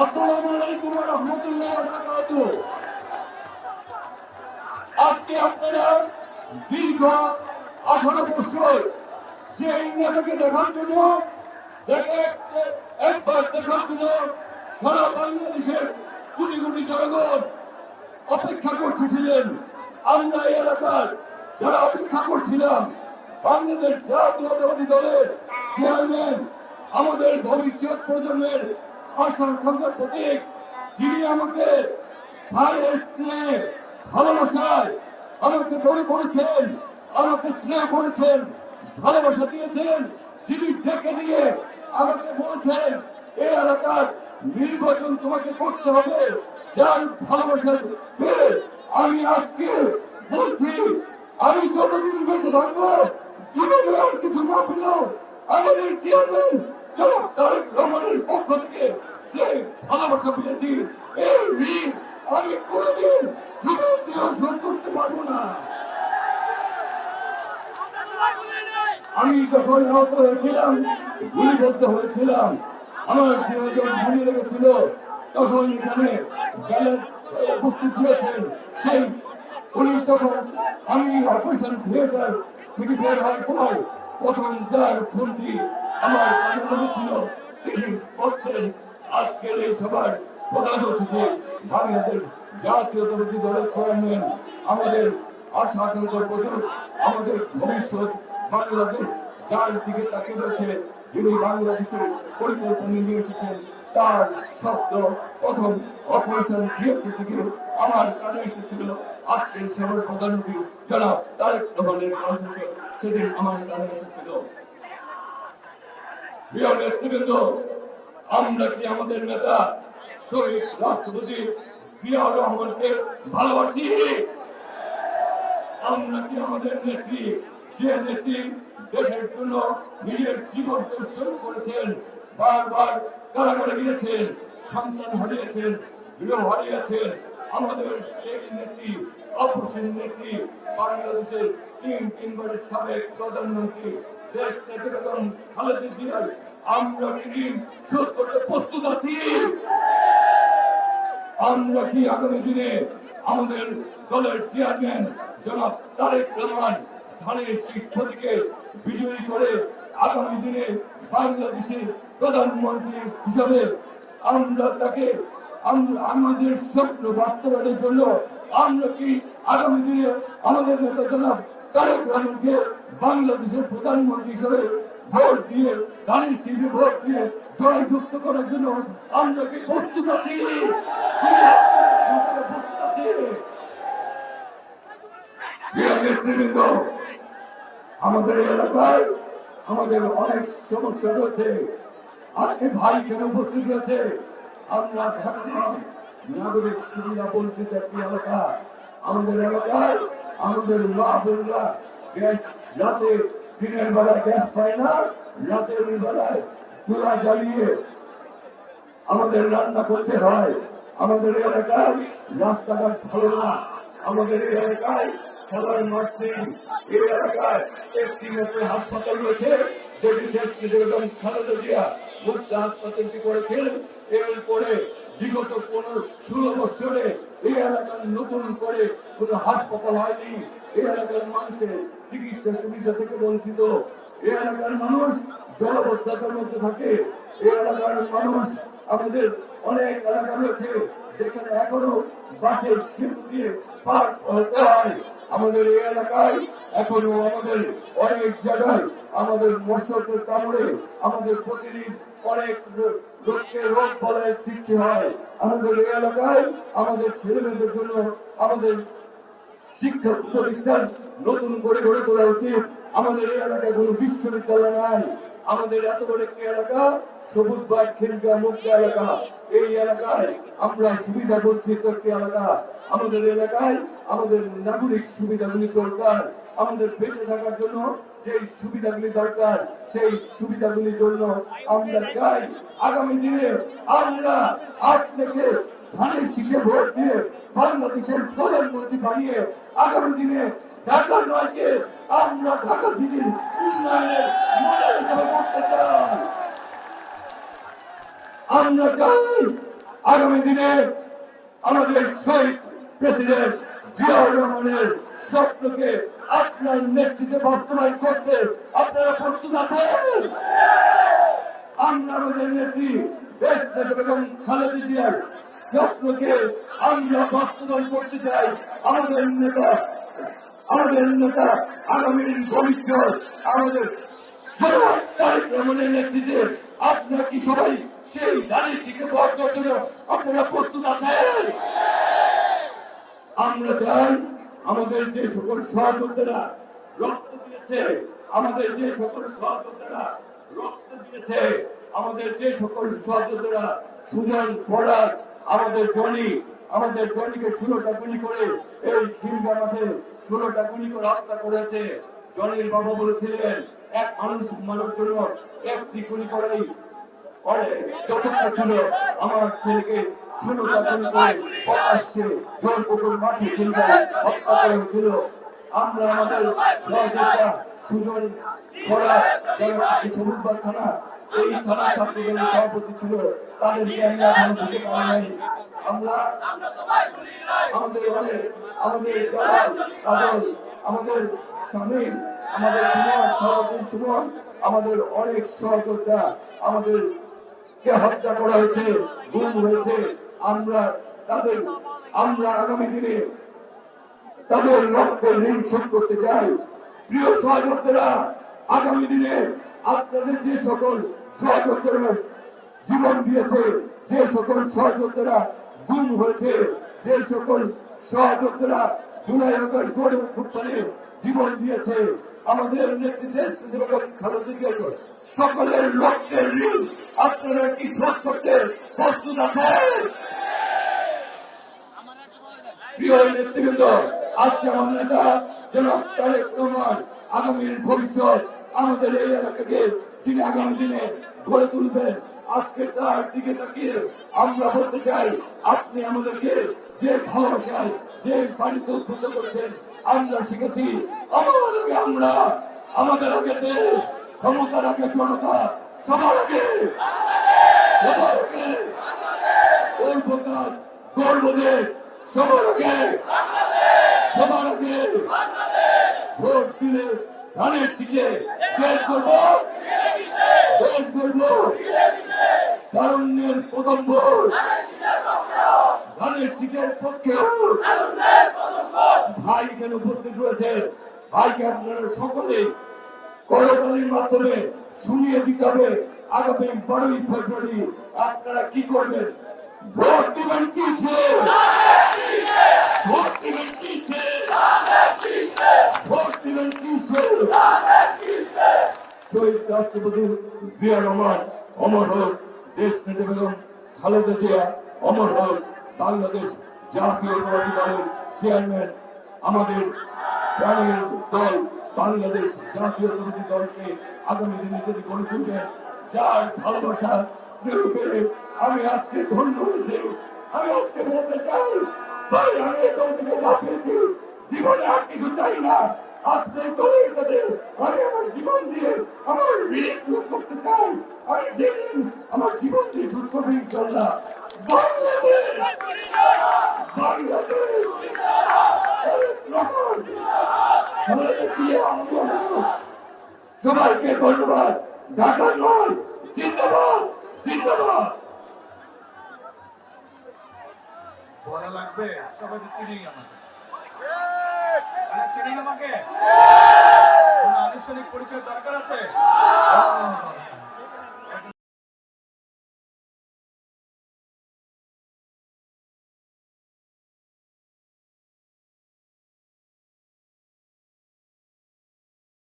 আসসালামু আলাইকুম ওয়া রাহমাতুল্লাহি ওয়া বারাকাতুহু। আজকে আপনারা দীর্ঘ 18 বছর যে ইন্ডিয়াটাকে দেখার জন্য, যাকে একবার দেখার জন্য সারা বাংলাদেশের কোটি কোটি জনগণ অপেক্ষা করছিলেন, আমরা এই এলাকার যারা অপেক্ষা করছিলাম, বাংলাদেশ জাতীয়তাবাদী দলের চেয়ারম্যান, আমাদের ভবিষ্যৎ প্রজন্মের আশা আকাঙ্ক্ষার প্রতীক, যিনি আমাকে ভাইয়ের স্নেহ ভালোবাসায় আমাকে বড় করেছেন, আমাকে স্নেহ করেছেন, ভালোবাসা দিয়েছেন, যিনি ডেকে দিয়ে আমাকে বলেছেন এই এলাকার নির্বাচন তোমাকে করতে হবে, যার ভালোবাসার পেয়ে আমি আজকে বলছি, আমি যতদিন বেঁচে থাকবো, জীবনে আর কিছু না পেলেও আমাদের চেয়ারম্যান জনাব তারেক রহমানের পক্ষ থেকে যে ভালোবাসা পেয়েছি, এই ঋণ আমি কোনোদিন জীবন দিয়েও শোধ করতে পারবো না। আমি যখন আহত হয়েছিলাম, গুলিবদ্ধ হয়েছিলাম, আমার যেজন গুলি লেগেছিল, তখন এখানে উপস্থিত হয়েছেন সেই উনি, তখন আমি অপারেশন থিয়েটার থেকে বের হওয়ার পর প্রথম যার ফোনটি আমার কানে লেগেছিল, তিনি বলছেন আজকের এই সভার প্রধান অতিথি বাংলাদেশ জাতীয়তাবাদী দলের চেয়ারম্যান, আমাদের আশা আকাঙ্ক্ষার প্রতীক, আমাদের ভবিষ্যৎ বাংলাদেশ যার দিকে তাকিয়ে রয়েছে, যিনি বাংলাদেশের পরিকল্পনা নিয়ে এসেছেন, তার শব্দ প্রথম অপারেশন থিয়েটার থেকে আমার কানে এসেছিল। আজকের সভার প্রধান অতিথি জনাব তারেক রহমানের কণ্ঠস্বর সেদিন আমার কানে এসেছিল। প্রিয় নেতৃবৃন্দ, আমরা কি আমাদের নেতা শহীদ রাষ্ট্রপতি জিয়াউর রহমানকে ভালোবাসি? আমরা কি আমাদের নেত্রী, যে নেত্রী দেশের জন্য নিজের জীবন উৎসর্গ করেছেন, বারবার কারাগারে গিয়েছেন, সন্তান হারিয়েছেন, গৃহ হারিয়েছেন, আমাদের সেই নেত্রী, অপসীম নেত্রী, বাংলাদেশের তিনবারের সাবেক প্রধানমন্ত্রী দেশ নেত্রী বেগম খালেদা জিয়ার আমরা কি ঋণ শোধ করতে প্রস্তুত আছি? আমরা কি আগামী দিনে আমাদের দলের চেয়ারম্যান জনাব তারেক রহমান ধানের শীষ প্রতীকে বিজয়ী করে আগামী দিনে বাংলাদেশের প্রধানমন্ত্রী হিসাবে আমরা তাকে আমাদের স্বপ্ন বাস্তবায়নের জন্য আমরা কি আগামী দিনে আমাদের নেতা জনাব তারেক রহমানকে বাংলাদেশের প্রধানমন্ত্রী হিসাবে ভোট দিয়ে, ধানের শীষে ভোট দিয়ে জয়যুক্ত করার জন্য আমরা কি প্রস্তুত আছি? আমাদের এলাকায় আমাদের অনেক সমস্যা রয়েছে। আজকে ভাই কেন উপস্থিত রয়েছে? আমরা নাগরিক সুবিধা বঞ্চিত একটি এলাকা। আমাদের এলাকায় আমাদের মা বোনরা গ্যাস রাতে, দিনের বেলায় গ্যাস পায় না, রাতের বেলায় চুলা জ্বালিয়ে আমাদের রান্না করতে হয়। আমাদের এলাকায় রাস্তাঘাট ভালো না, আমাদের এলাকায় খেলার মাঠ নেই, এই এলাকায় একটি মাত্র হাসপাতাল রয়েছে, যেটি দেশ বেগম খালেদা জিয়া মুক্ত হাসপাতালটি করেছিলেন। এরপরে বিগত 16 বছরে এই এলাকার নতুন করে কোন হাসপাতাল হয়নি। এই এলাকার মানুষের চিকিৎসা সুবিধা থেকে বঞ্চিত। এই এলাকার মানুষ জলাবদ্ধতার মধ্যে থাকে। এই এলাকার মানুষ, আমাদের অনেক এলাকা রয়েছে যেখানে এখনো বাসের সিট দিয়ে পার হতে হয়। আমাদের এই এলাকায় এখনো আমাদের অনেক জায়গায় আমাদের মশকের কামড়ে আমাদের প্রতিদিন অনেক লোককে রোগ বলয়ের সৃষ্টি হয়। আমাদের এই এলাকায় আমাদের ছেলেমেয়েদের জন্য আমাদের শিক্ষা প্রতিষ্ঠান নতুন করে গড়ে তোলা উচিত। আমাদের এই এলাকায় কোনো বিশ্ববিদ্যালয় নাই। আমাদের এত বড় একটি এলাকা, সবুজ বাগ খিলগা মুক্ত এলাকা, এই এলাকায় আমরা সুবিধা বঞ্চিত একটি এলাকা। আমাদের এলাকায় আমাদের নাগরিক সুবিধাগুলি দরকার। আমাদের বেঁচে থাকার জন্য যে সুবিধাগুলি দরকার, সেই সুবিধাগুলির জন্য আমরা চাই আগামী দিনে আমরা আপনাকে ধানের শীষে ভোট দিয়ে বাংলাদেশের প্রধানমন্ত্রী বানিয়ে আগামী দিনে ঢাকা নয়কে আমরা ঢাকা সিটির উন্নয়নের মডেল হিসেবে করতে চাই। আমরা চাই আগামী দিনে আমাদের শহীদ প্রেসিডেন্ট জিয়াউর রহমানের স্বপ্নকে আপনার নেতৃত্বে বাস্তবায়ন করতে আপনারা প্রস্তুত আছেন? আমরা আমাদের নেত্রী দেশ নেতা বেগম খালেদা জিয়ার স্বপ্নকে আমরা বাস্তবায়ন করতে চাই। আমাদের নেতা আগামীর ভবিষ্যৎ আমাদের তারেক রহমানের নেতৃত্বে আপনারা কি সবাই সেই দাঁড়িয়ে শিখে পাওয়ার জন্য আপনারা প্রস্তুত আছেন? আমরা চাই আমাদের যে সকল সহযোদ্ধারা রক্ত দিয়েছে, আমাদের যে সকল সহযোদ্ধারা রক্ত দিয়েছে, আমাদের যে সকল সহযোদ্ধারা সুজন ফরাদ, আমাদের জনিকে 16টা গুলি করে এই খিলগা মাঠে 16টা গুলি করে হত্যা করেছে। জনির বাবা বলেছিলেন এক মানুষ জন্য একটি গুলি করেই যথেষ্ট ছিল। আমার ছেলেকে 16টা গুলি করে প্রকাশ্যে জলপুকুর মাঠে খিলগায় হত্যা করা হয়েছিল। আমরা আমাদের সহযোগিতা সুজন ফরাদ যারা সবুজবাগ থানা এই থানা ছাত্রদলের সভাপতি ছিল, তাদেরকে আমরা এখনো দিতে পারি নাই। আমরা আমাদের জালাল কাজল, আমাদের শামীম, আমাদের সুমন, আমাদের অনেক সহযোদ্ধা আমাদেরকে হত্যা করা হয়েছে, গুম হয়েছে। আমরা আগামী দিনে তাদের লক্ষ্যে ঋণ শোধ করতে চাই। প্রিয় সহযোদ্ধারা, আগামী দিনে আপনাদের যে সকল সহযোদ্ধারা জীবন দিয়েছে, যে সকল সহযোদ্ধারা গুম হয়েছে, যে সকল সহযোদ্ধারা জুলাই আগস্ট গণঅভ্যুত্থানে জীবন দিয়েছে, আমাদের নেতৃত্বে খালেদা জিয়া সকলের লক্ষ্যের ঋণ আপনারা কি শোধ করতে প্রস্তুত আছেন? প্রিয় নেতৃবৃন্দ, আজকে আমাদের নেতা জনাব তারেক রহমান আগামীর ভবিষ্যৎ আমাদের এই এলাকাকে যিনি আগামী দিনে গড়ে তুলবেন, আজকে তার দিকে তাকিয়ে আমরা বলতে চাই, আপনি আমাদেরকে যে ভালোবাসায় যে বাড়িতে উদ্বুদ্ধ করছেন আমরা শিখেছি। আমাদের আগে দেশ, ক্ষমতার আগে জনতা, সবার আগে গর্বদেশ, সবার আগে ভোট দিলে ধানের শীষে দেশ গর্ব, তারুণ্যের প্রথম ভোট ধানের শীষের পক্ষে। ভাই এখানে উপস্থিত রয়েছেন, ভাইকে আপনারা সকলে করতালির মাধ্যমে শুনিয়ে দিতে হবে আগামী 12ই ফেব্রুয়ারি আপনারা কি করবেন। ভোট দিবেন কিসে? ভোট দিবেন কিসে? ভোট দিবেন কিসে? শহীদ রাষ্ট্রপতি জিয়া রহমান অমর হোক, দেশ নেতা বেগম খালেদা জিয়া অমর হোক, বাংলাদেশ জাতীয়তাবাদী দলের চেয়ারম্যান আমাদের প্রাণের দল বাংলাদেশ জাতীয়তাবাদী দলকে আগামী দিনে যদি গড়ে তুলবেন, যার ভালোবাসা স্নেহ পেয়ে আমি আজকে ধন্য হয়েছি। আমি আজকে বলতে চাই, ভাই আমি এই দল থেকে ঝাঁপিয়েছি, জীবনে আর কিছু চাই না। আপনি দলের কাছে আমি আমার জীবন দিয়ে আমার ঋণ শোধ করতে চাই। আমি যেদিন আমার জীবন দিয়ে শোধ করবো ইনশাল্লাহ। সবাইকে ধন্যবাদ। ঢাকা নয়, জিন্দাবাদ, জিন্দাবাদ। বলা লাগবে, সবাই তো চিনেই আমাকে, চিনেই আমাকে, আনুষ্ঠানিক পরিচয় দরকার আছে।